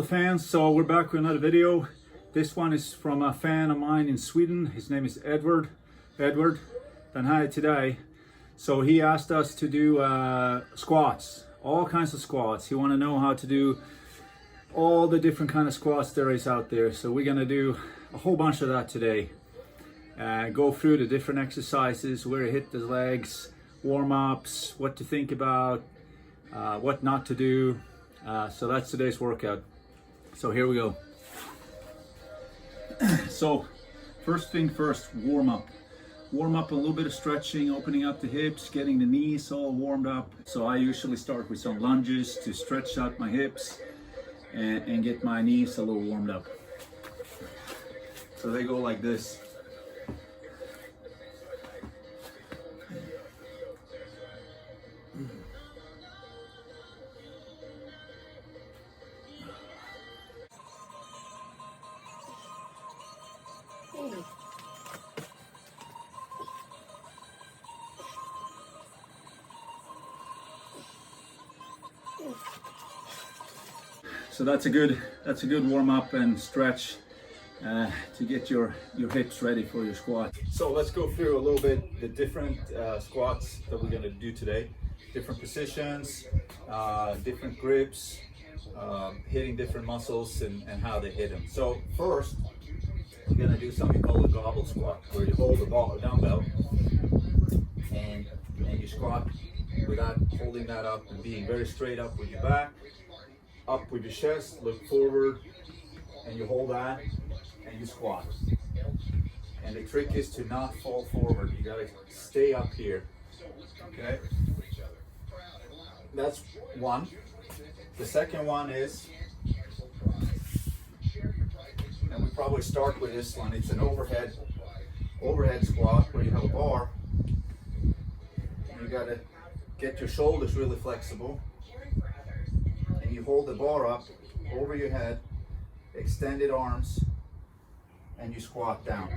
the fans, so we're back with another video. This one is from a fan of mine in Sweden. His name is Edward. Den här today. So he asked us to do squats, all kinds of squats. He want to know how to do all the different kind of squats there is out there. So we're gonna do a whole bunch of that today. Go through the different exercises, where to hit the legs, warm-ups, what to think about, what not to do. So that's today's workout. So here we go. So first thing first, warm up. Warm up, a little bit of stretching, opening up the hips, getting the knees all warmed up. So I usually start with some lunges to stretch out my hips and get my knees a little warmed up. So they go like this. So that's a good warm up and stretch to get your hips ready for your squat. So let's go through a little bit the different squats that we're going to do today. Different positions, different grips, hitting different muscles and how they hit them. So first, we're going to do something called a gobble squat, where you hold the dumbbell and you squat without holding that up and being very straight up with your back, up with your chest, look forward, and you hold that and you squat. And the trick is to not fall forward. You gotta stay up here. Okay? That's one. The second one is, and we probably start with this one, it's an overhead squat where you have a bar. You gotta get your shoulders really flexible. And you hold the bar up over your head, extended arms, and you squat down.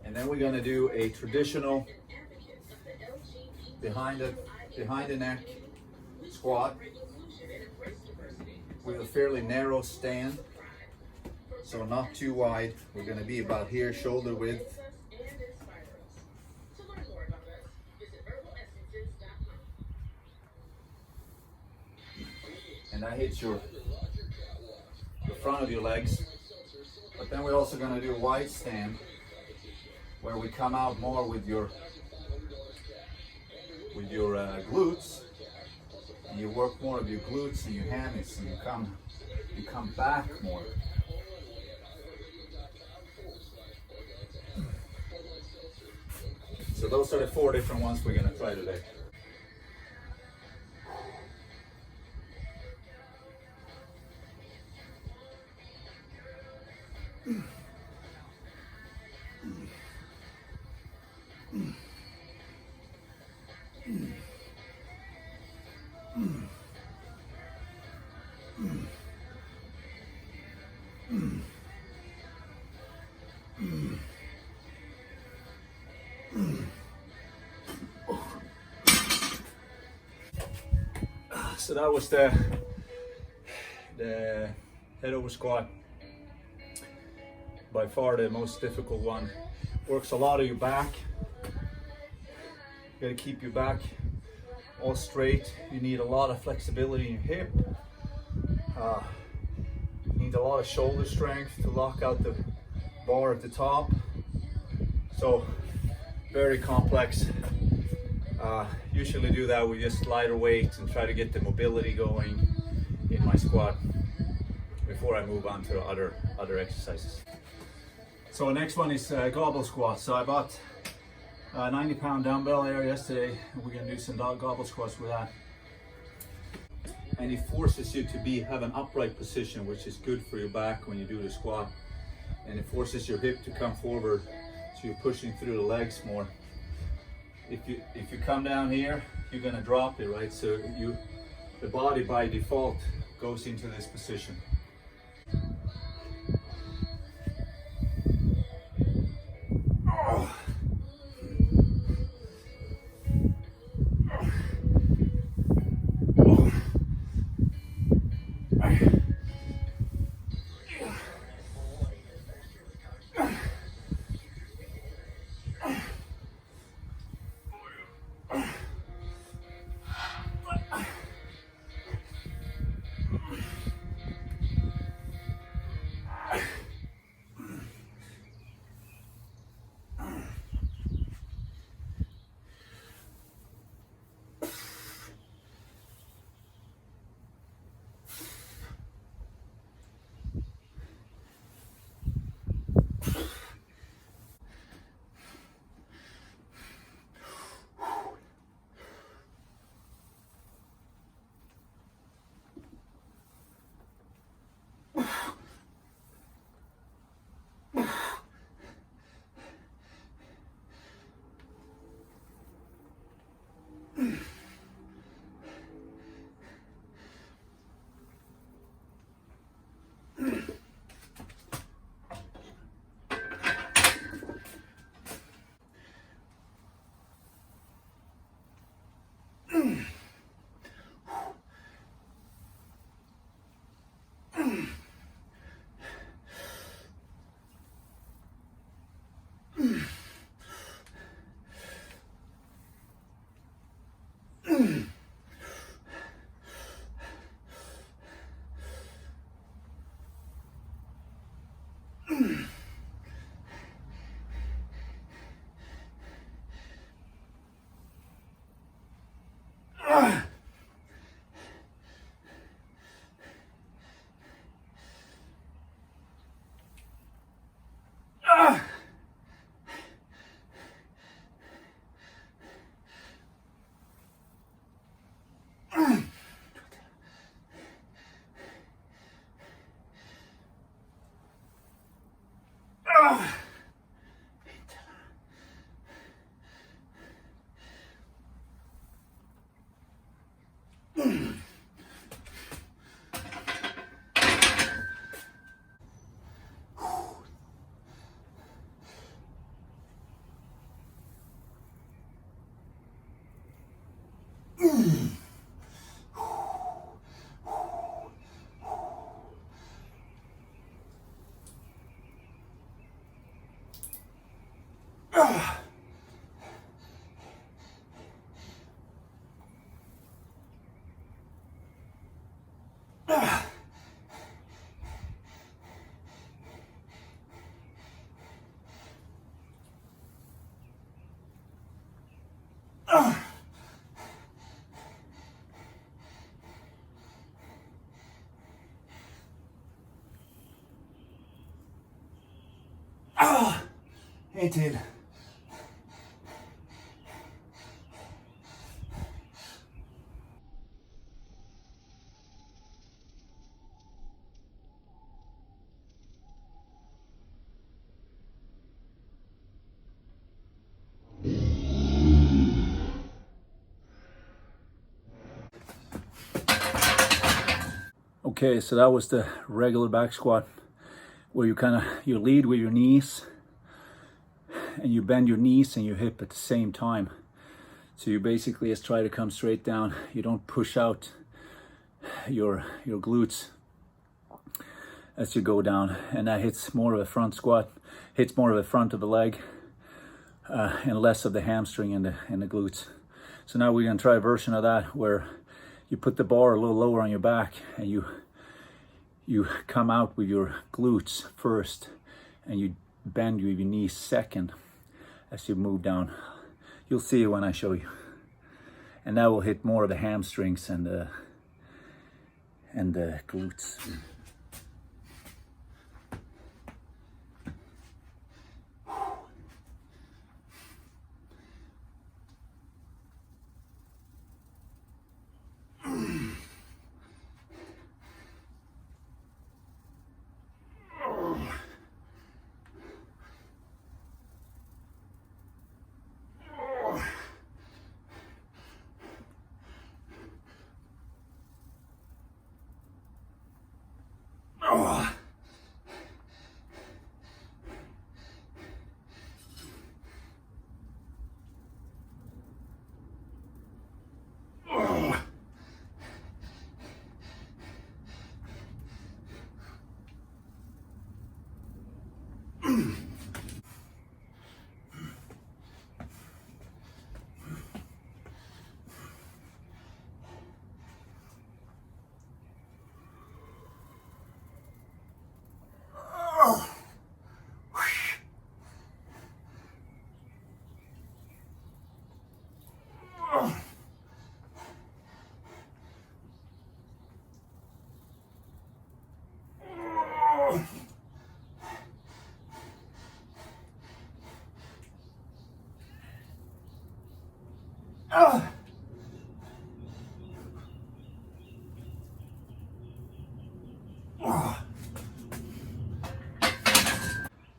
And then we're going to do a traditional behind the neck squat with a fairly narrow stand, so not too wide. We're going to be about here, shoulder width. And that hits the front of your legs. But then we're also going to do a wide stand, where we come out more with your glutes, and you work more of your glutes and your hammies, and you come back more. So those are the 4 different ones we're going to try today. So that was the head over squat. By far the most difficult one. Works a lot of your back. You gotta keep your back all straight. You need a lot of flexibility in your hip. You need a lot of shoulder strength to lock out the bar at the top. So very complex. Usually do that with just lighter weights and try to get the mobility going in my squat before I move on to other exercises. So the next one is gobble squat. So I bought a 90-pound dumbbell here yesterday, and we're gonna do some gobble squats with that. And it forces you to have an upright position, which is good for your back when you do the squat. And it forces your hip to come forward, so you're pushing through the legs more. If you come down here, you're gonna drop it, right? So the body by default goes into this position. En till. Okay, so that was the regular back squat where you lead with your knees and you bend your knees and your hip at the same time. So you basically just try to come straight down. You don't push out your glutes as you go down, and that hits more of a front squat, hits more of the front of the leg and less of the hamstring and the glutes. So now we're gonna try a version of that where you put the bar a little lower on your back and you come out with your glutes first and you bend with your knees second as you move down. You'll see it when I show you. And that will hit more of the hamstrings and the glutes.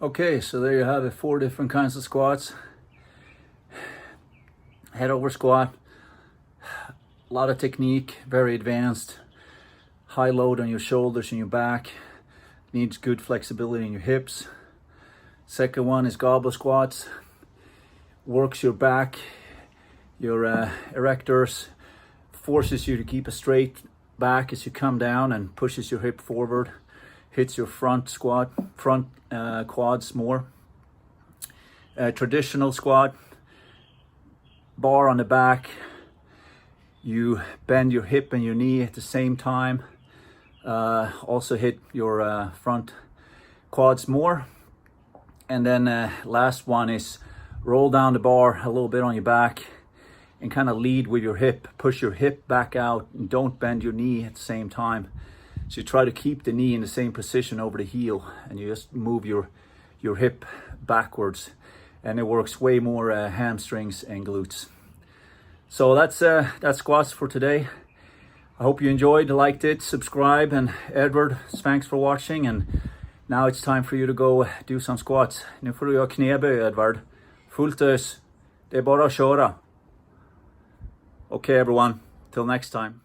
Okay, so there you have it, 4 different kinds of squats. Head over squat, a lot of technique, very advanced, high load on your shoulders and your back, needs good flexibility in your hips. Second one is goblet squats, works your back, your erectors, forces you to keep a straight back as you come down and pushes your hip forward, hits your front quads more. Traditional squat, bar on the back, you bend your hip and your knee at the same time, also hit your front quads more. And then last one is roll down the bar a little bit on your back and kind of lead with your hip. Push your hip back out and don't bend your knee at the same time. So you try to keep the knee in the same position over the heel, and you just move your hip backwards, and it works way more hamstrings and glutes. So that's squats for today. I hope you enjoyed, liked it, subscribe, and Edward, thanks for watching. And now it's time for you to go do some squats. Nu får du göra knäböj, Edward. Fullt ös. Det är bara att köra. Okay, everyone. Till next time.